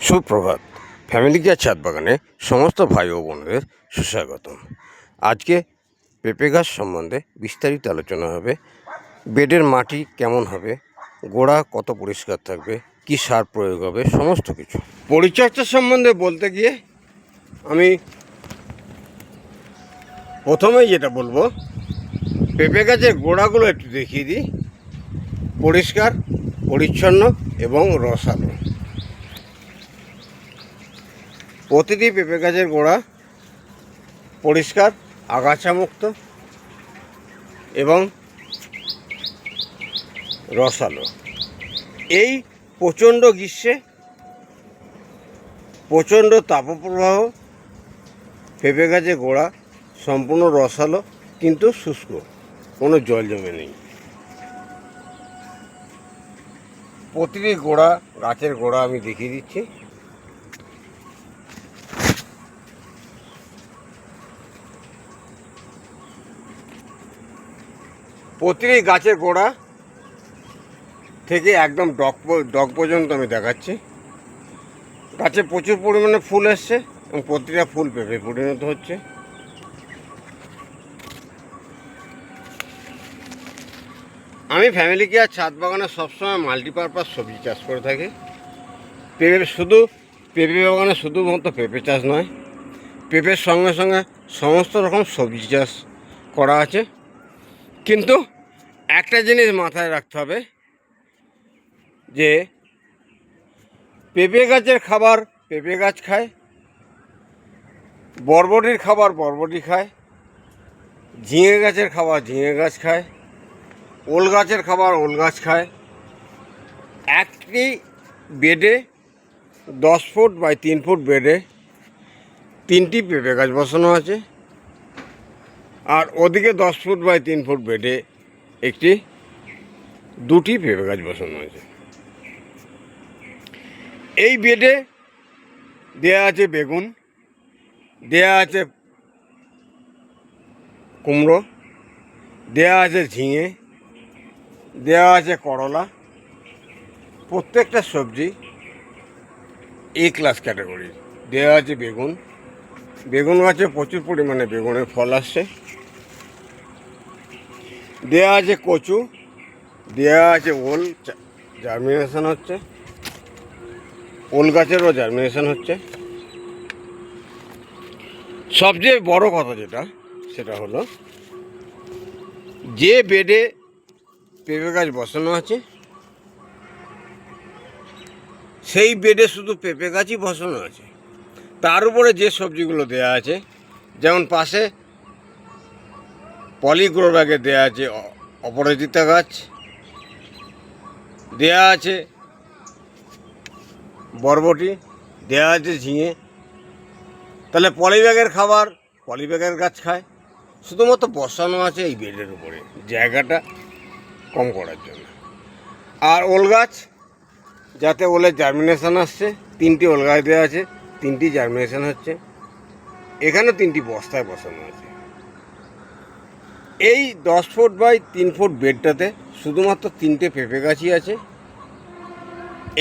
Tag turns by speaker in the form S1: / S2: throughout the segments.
S1: সুপ্রভাত। Family care ছাদ বাগানে সমস্ত ভাই ও বোনদের সুস্বাগতম। আজকে পেঁপে গাছ সম্বন্ধে বিস্তারিত আলোচনা হবে। বেডের মাটি কেমন হবে, গোড়া কত পরিষ্কার থাকবে, কি সার প্রয়োগ হবে, সমস্ত কিছু পরিচর্যা সম্বন্ধে বলতে গিয়ে আমি প্রথমেই যেটা বলবো, পেঁপে গাছের গোড়াগুলো একটু দেখিয়ে দিই। পরিষ্কার, পরিচ্ছন্ন এবং রসালো। প্রতিটি পেঁপে গাছের গোড়া পরিষ্কার, আগাছামুক্ত এবং রসালো। এই প্রচণ্ড গ্রীষ্মে প্রচণ্ড তাপপ্রবাহ পেঁপে গাছের গোড়া সম্পূর্ণ রসালো কিন্তু শুষ্ক, কোনো জল জমে নেই। প্রতিটি গোড়া, গাছের গোড়া আমি দেখিয়ে দিচ্ছি। প্রতিটি গাছের গোড়া থেকে একদম ডগ পর্যন্ত আমি দেখাচ্ছি। গাছে প্রচুর পরিমাণে ফুল এসছে এবং প্রতিটা ফুল পেঁপে পরিণত হচ্ছে। আমি ফ্যামিলি কেয়ার ছাদ বাগানে সবসময় মাল্টিপারপাস সবজি চাষ করে থাকি। পেঁপে বাগানে শুধুমাত্র পেঁপে চাষ নয়, পেঁপের সঙ্গে সঙ্গে সমস্ত রকম সবজি চাষ করা আছে। কিন্তু একটা জিনিস মাথায় রাখতে হবে যে পেঁপে গাছের খাবার পেঁপে গাছ খায়, বরবটির খাবার বরবটি খায়, ঝিঙে গাছের খাবার ঝিঙে গাছ খায়, ওল গাছের খাবার ওল গাছ খায়। একটি বেডে 10 ফুট বাই 3 ফুট বেডে 3টি পেঁপে গাছ বসানো আছে, আর ওদিকে 10 ফুট বাই 3 ফুট বেডে 2টি পেঁপে গাছ বসানো আছে। এই বেডে দেয়া আছে বেগুন, দেয়া আছে কুমড়ো, দেয়া আছে ঝিঙে, দেয়া আছে করলা। প্রত্যেকটা সবজি এ ক্লাস ক্যাটাগরি। দেওয়া আছে বেগুন গাছে প্রচুর পরিমাণে বেগুনের ফল আসছে। দেওয়া আছে কচু, দেওয়া আছে ওল, জার্মিনেশন হচ্ছে, ওল গাছেরও জার্মিনেশন হচ্ছে। সবচেয়ে বড় কথা সেটা হলো, যে বেডে পেঁপে গাছ বসানো আছে সেই বেডে শুধু পেঁপে গাছই বসানো আছে। তার উপরে যে সবজিগুলো দেয়া আছে, যেমন পাশে পলিগ্রো ব্যাগে দেওয়া আছে অপরাজিতা গাছ, দেয়া আছে বরবটি, দেয়া আছে ঝিঙে। তাহলে পলিব্যাগের খাবার পলিব্যাগের গাছ খায়। শুধুমাত্র বসানো আছে এই বেডের উপরে, জায়গাটা কম করার জন্য। আর ওল গাছ, যাতে ওলের জার্মিনেশন আসছে, 3টি ওল গাছ দেওয়া আছে, 3টি জার্মিনেশন হচ্ছে। এখানে 3টি বস্তায় বসানো আছে। এই 10 ফুট বাই 3 ফুট বেডটাতে শুধুমাত্র 3টে পেঁপে গাছই আছে।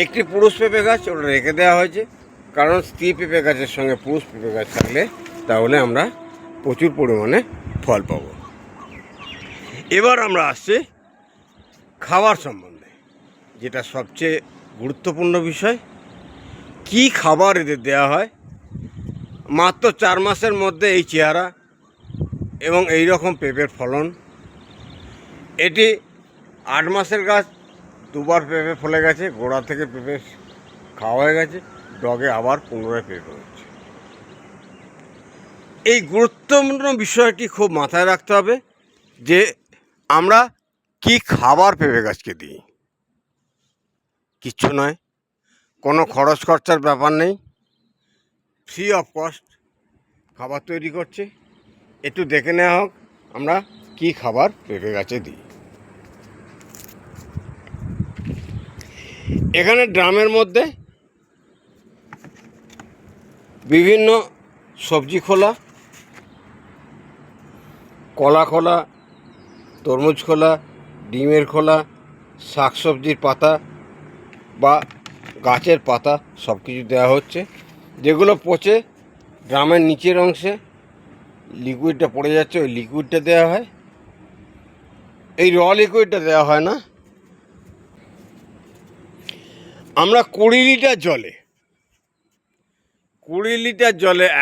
S1: একটি পুরুষ পেঁপে গাছ ওটা রেখে দেওয়া হয়েছে, কারণ স্ত্রী পেঁপে গাছের সঙ্গে পুরুষ পেঁপে গাছ থাকলে তাহলে আমরা প্রচুর পরিমাণে ফল পাব। এবার আমরা আসছি খাবার সম্বন্ধে, যেটা সবচেয়ে গুরুত্বপূর্ণ বিষয়। কি খাবার এদের দেওয়া হয়? মাত্র 4 মাসের মধ্যে এই চেহারা এবং এই রকম পেঁপের ফলন। এটি 8 মাসের গাছ, 2বার পেঁপে ফলে গেছে, গোড়া থেকে পেঁপে খাওয়া হয়ে গেছে, ডগে আবার পুনরায় পেঁপে হচ্ছে। এই গুরুত্বপূর্ণ বিষয়টি খুব মাথায় রাখতে হবে যে আমরা কি খাবার পেঁপে গাছকে দিই। কিচ্ছু নয়, কোনো খরচ খরচার ব্যাপার নেই, ফ্রি অফ কস্ট খাবার তৈরি করছে। একটু দেখে নেওয়া হোক আমরা কি খাবার পেঁপে গাছে দিই। এখানে ড্রামের মধ্যে বিভিন্ন সবজি খোলা, কলা খোলা, তরমুজ খোলা, ডিমের খোলা, শাকসবজির পাতা বা গাছের পাতা সব কিছু দেওয়া হচ্ছে। যেগুলো পচে ড্রামের নিচের অংশে লিকুইডটা পড়ে যাচ্ছে, ওই লিকুইডটা দেওয়া হয়। এই লিকুইডটা দেওয়া হয় না। আমরা 20 লিটার জলে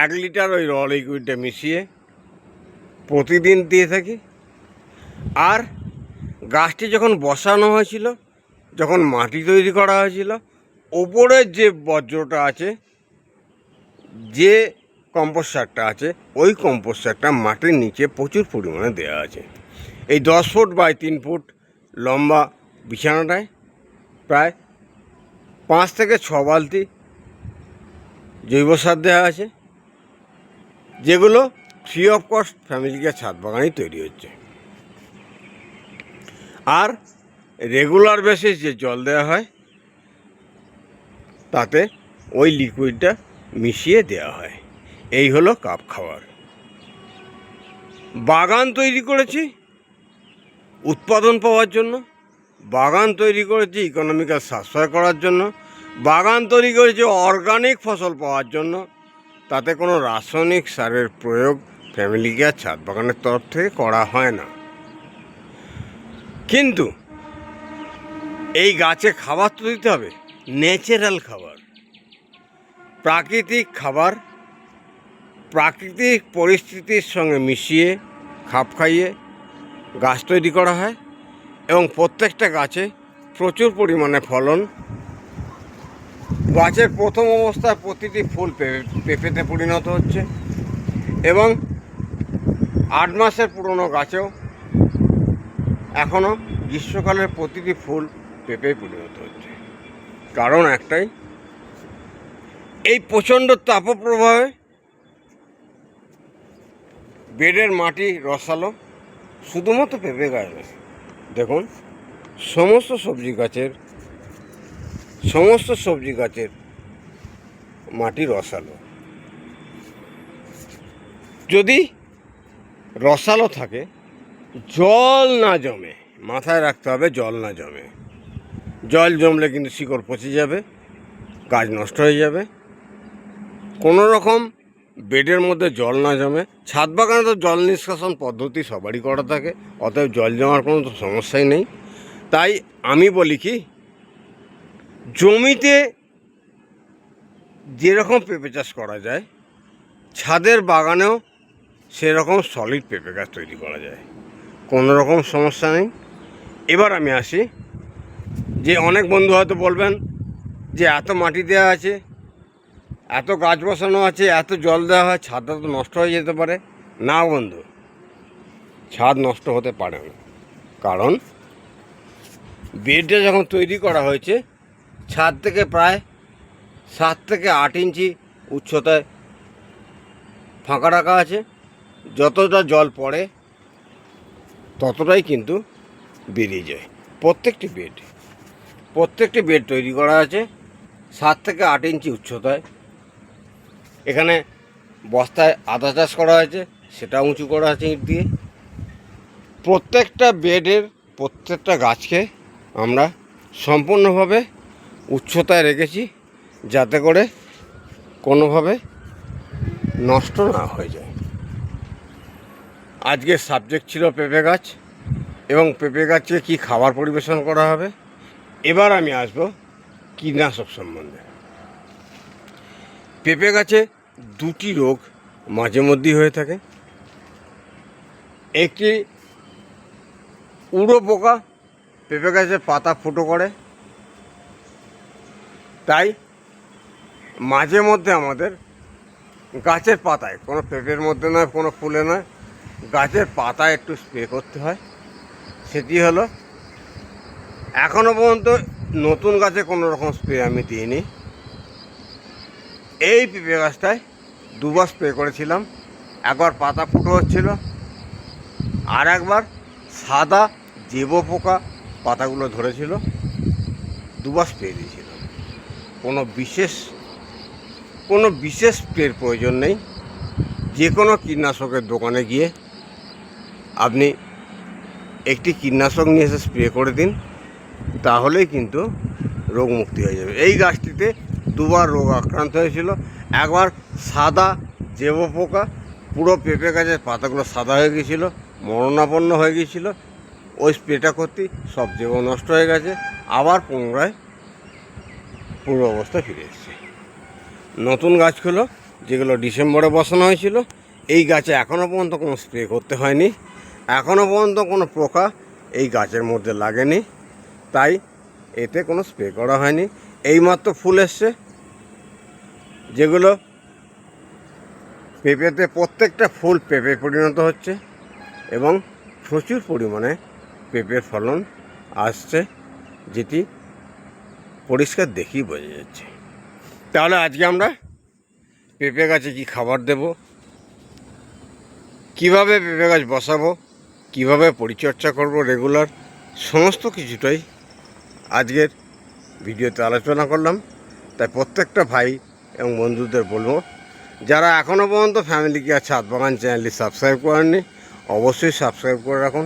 S1: 1 লিটার ওই লিকুইডটা মিশিয়ে প্রতিদিন দিয়ে থাকি। আর গাছটি যখন বসানো হয়েছিল, যখন মাটি তৈরি করা হয়েছিল, ওপরের যে বজ্রটা আছে, যে কম্পোস্ট সারটা আছে, ওই কম্পোস্ট সারটা মাটির নিচে প্রচুর পরিমাণে দেওয়া আছে। এই 10 ফুট বাই 3 ফুট লম্বা বিছানাটায় প্রায় 5 থেকে 6 বালতি জৈব সার দেওয়া আছে, যেগুলো free of cost family care ছাদ বাগানেই তৈরি হচ্ছে। আর রেগুলার বেসিস যে জল দেওয়া হয়, তাতে ওই লিকুইডটা মিশিয়ে দেওয়া হয়। এই হলো কাপ খাবার। বাগান তৈরি করেছি উৎপাদন পাওয়ার জন্য, বাগান তৈরি করেছি ইকোনমিক্যাল সাশ্রয় করার জন্য, বাগান তৈরি করেছি অর্গানিক ফসল পাওয়ার জন্য। তাতে কোনো রাসায়নিক সারের প্রয়োগ ফ্যামিলি কেয়ার ছাদ বাগানের তরফ থেকে করা হয় না। কিন্তু এই গাছে খাবার তো দিতে হবে, ন্যাচারাল খাবার, প্রাকৃতিক খাবার, প্রাকৃতিক পরিস্থিতির সঙ্গে মিশিয়ে খাপ খাইয়ে গাছ তৈরি করা হয়। এবং প্রত্যেকটা গাছে প্রচুর পরিমাণে ফলন। গাছের প্রথম অবস্থায় প্রতিটি ফুল পেঁপেতে পরিণত হচ্ছে, এবং 8 মাসের পুরনো গাছেও এখনও গ্রীষ্মকালের প্রতিটি ফুল পেঁপে পরিণত হচ্ছে। কারণ একটাই, এই প্রচণ্ড তাপপ্রবাহে বেডের মাটি রসালো, শুধুমাত্র পেঁপে গাছ নয়। দেখুন, সমস্ত সবজি গাছের মাটি রসালো। যদি রসালো থাকে, জল না জমে, মাথায় রাখতে হবে, জল না জমে। জল জমলে কিন্তু শিকড় পচে যাবে, গাছ নষ্ট হয়ে যাবে। কোনো রকম বেডের মধ্যে জল না জমে। ছাদ বাগানে তো জল নিষ্কাশন পদ্ধতি সবারই করা থাকে, অতএব জল জমার কোনো তো সমস্যাই নেই। তাই আমি বলি কি, জমিতে যেরকম পেঁপে চাষ করা যায়, ছাদের বাগানেও সেরকম সলিড পেঁপে গাছ তৈরি করা যায়, কোনো রকম সমস্যা নেই। এবার আমি আসি, যে অনেক বন্ধু হয়তো বলবেন যে এত মাটি দেওয়া আছে, এত গাছ বসানো আছে, এত জল দেওয়া হয়, ছাদটা তো নষ্ট হয়ে যেতে পারে। না বন্ধু, ছাদ নষ্ট হতে পারে না। কারণ বেডটা যখন তৈরি করা হয়েছে, ছাদ থেকে প্রায় 7 থেকে 8 ইঞ্চি উচ্চতায় ফাঁকা রাখা আছে। যতটা জল পড়ে ততটাই কিন্তু বেরিয়ে যায়। প্রত্যেকটি বেড তৈরি করা আছে 7 থেকে 8 ইঞ্চি উচ্চতায়। এখানে বস্তায় আদা চাষ করা হয়েছে, সেটা উঁচু করা আছে ইট দিয়ে। প্রত্যেকটা বেডের প্রত্যেকটা গাছকে আমরা সম্পূর্ণভাবে উচ্চতায় রেখেছি, যাতে করে কোনোভাবে নষ্ট না হয়ে যায়। আজকের সাবজেক্ট ছিল পেঁপে গাছ, এবং পেঁপে গাছকে কী খাবার পরিবেশন করা হবে। এবার আমি আসব কীটনাশক সম্বন্ধে। পেঁপে গাছে 2টি রোগ মাঝে মধ্যেই হয়ে থাকে। একটি উড়ো পোকা পেঁপে গাছের পাতা ফুটো করে, তাই মাঝে মধ্যে আমাদের গাছের পাতায়, কোনো পেঁপের মধ্যে নয়, কোনো ফুলে নয়, গাছের পাতায় একটু স্প্রে করতে হয়। সেটি হলো, এখনও পর্যন্ত নতুন গাছে কোনো রকম স্প্রে আমি দিইনি। এই পেঁপে গাছটায় 2 বার স্প্রে করেছিলাম। একবার পাতা ফুটো হচ্ছিল, আর একবার সাদা জেবো পোকা পাতাগুলো ধরেছিল, 2 বার স্প্রে দিয়েছিলাম। কোনো বিশেষ স্প্রের প্রয়োজন নেই। যে কোনো কীটনাশকের দোকানে গিয়ে আপনি একটি কীটনাশক নিয়ে এসে স্প্রে করে দিন, তাহলেই কিন্তু রোগ মুক্তি হয়ে যাবে। এই গাছটিতে দুবার রোগ আক্রান্ত হয়েছিল। একবার সাদা জেব পোকা, পুরো পেঁপে গাছের পাতাগুলো সাদা হয়ে গিয়েছিলো, মরণাপন্ন হয়ে গিয়েছিলো। ওই স্প্রেটা করতেই সব জেব নষ্ট হয়ে গেছে, আবার পুনরায় পূর্ব অবস্থায় ফিরে এসেছে। নতুন গাছগুলো যেগুলো ডিসেম্বরে বসানো হয়েছিল, এই গাছে এখনও পর্যন্ত কোনো স্প্রে করতে হয়নি, এখনও পর্যন্ত কোনো পোকা এই গাছের মধ্যে লাগেনি, তাই এতে কোনো স্প্রে করা হয়নি। এইমাত্র ফুল এসছে, যেগুলো পেঁপেতে প্রত্যেকটা ফুল পেঁপে পরিণত হচ্ছে এবং প্রচুর পরিমাণে পেঁপের ফলন আসছে, যেটি পরিষ্কার দেখেই বোঝা যাচ্ছে। তাহলে আজকে আমরা পেঁপে গাছে কি খাবার দেব, কিভাবে পেঁপে গাছ বসাবো, কিভাবে পরিচর্যা করব রেগুলার, সমস্ত কিছুটাই আজকের ভিডিওতে আলোচনা করলাম। তাই প্রত্যেকটা ভাই এবং বন্ধুদের বলবো, যারা এখনও পর্যন্ত ফ্যামিলি কেয়ার ছাদ বাগান চ্যানেলটি সাবস্ক্রাইব করেননি, অবশ্যই সাবস্ক্রাইব করে রাখুন।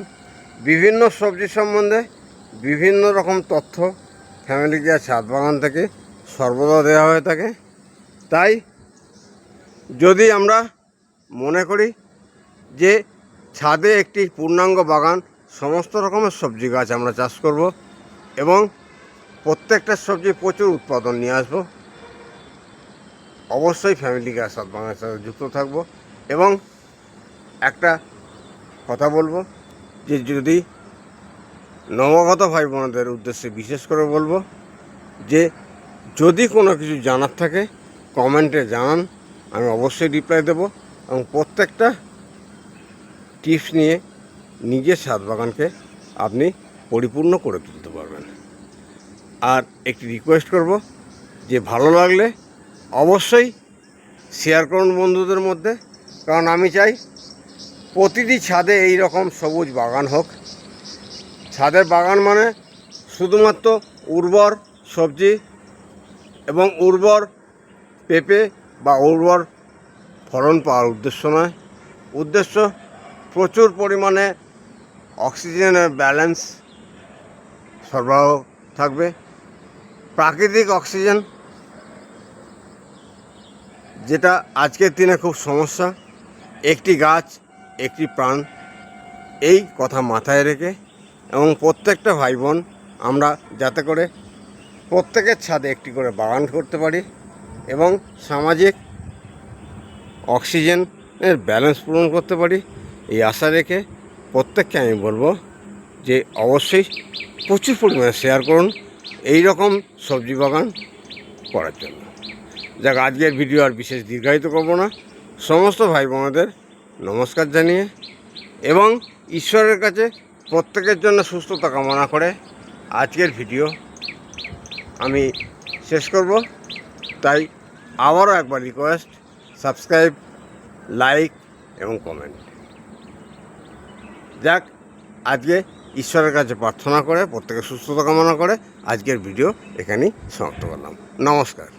S1: বিভিন্ন সবজি সম্বন্ধে বিভিন্ন রকম তথ্য ফ্যামিলি কেয়ার ছাদ বাগান থেকে সর্বদা দেওয়া হয়ে থাকে। তাই যদি আমরা মনে করি যে ছাদে একটি পূর্ণাঙ্গ বাগান, সমস্ত রকমের সবজি গাছ আমরা চাষ করব এবং প্রত্যেকটা সবজি প্রচুর উৎপাদন নিয়ে আসবো, অবশ্যই ফ্যামিলি কেয়ার ছাদ বাগানের সাথে যুক্ত থাকব। এবং একটা কথা বলবো, যে যদি নবাগত ভাই বোনদের উদ্দেশ্যে বিশেষ করে বলবো, যে যদি কোনো কিছু জানার থাকে কমেন্টে জানান, আমি অবশ্যই রিপ্লাই দেবো এবং প্রত্যেকটা টিপস নিয়ে নিজের ছাদ বাগানকে আপনি পরিপূর্ণ করে তুলতে পারবেন। আর একটি রিকোয়েস্ট করব, যে ভালো লাগলে অবশ্যই শেয়ার করুন বন্ধুদের মধ্যে, কারণ আমি চাই প্রতিটি ছাদে এই রকম সবুজ বাগান হোক। ছাদের বাগান মানে শুধুমাত্র উর্বর সবজি এবং উর্বর পেঁপে বা উর্বর ফলন পাওয়ার উদ্দেশ্য নয়। উদ্দেশ্য প্রচুর পরিমাণে অক্সিজেনের ব্যালেন্স সরবরাহ থাকবে, প্রাকৃতিক অক্সিজেন, যেটা আজকের দিনে খুব সমস্যা। একটি গাছ একটি প্রাণ, এই কথা মাথায় রেখে এবং প্রত্যেকটা ভাই বোন আমরা যাতে করে প্রত্যেকের ছাদে একটি করে বাগান করতে পারি এবং সামাজিক অক্সিজেনের ব্যালেন্স পূরণ করতে পারি, এই আশা রেখে প্রত্যেককে আমি বলবো যে অবশ্যই প্রচুর পরিমাণে শেয়ার করুন এই রকম সবজি বাগান করার জন্য। যাক, আজকের ভিডিও আর বিশেষ দীর্ঘায়িত করব না। সমস্ত ভাই বোনদের নমস্কার জানিয়ে এবং ঈশ্বরের কাছে প্রত্যেকের জন্য সুস্থতা কামনা করে আজকের ভিডিও আমি শেষ করব। তাই আবারও একবার রিকোয়েস্ট, সাবস্ক্রাইব, লাইক এবং কমেন্ট। যাক, আজকে ঈশ্বরের কাছে প্রার্থনা করে প্রত্যেকের সুস্থতা কামনা করে আজকের ভিডিও এখানেই সমাপ্ত করলাম। নমস্কার।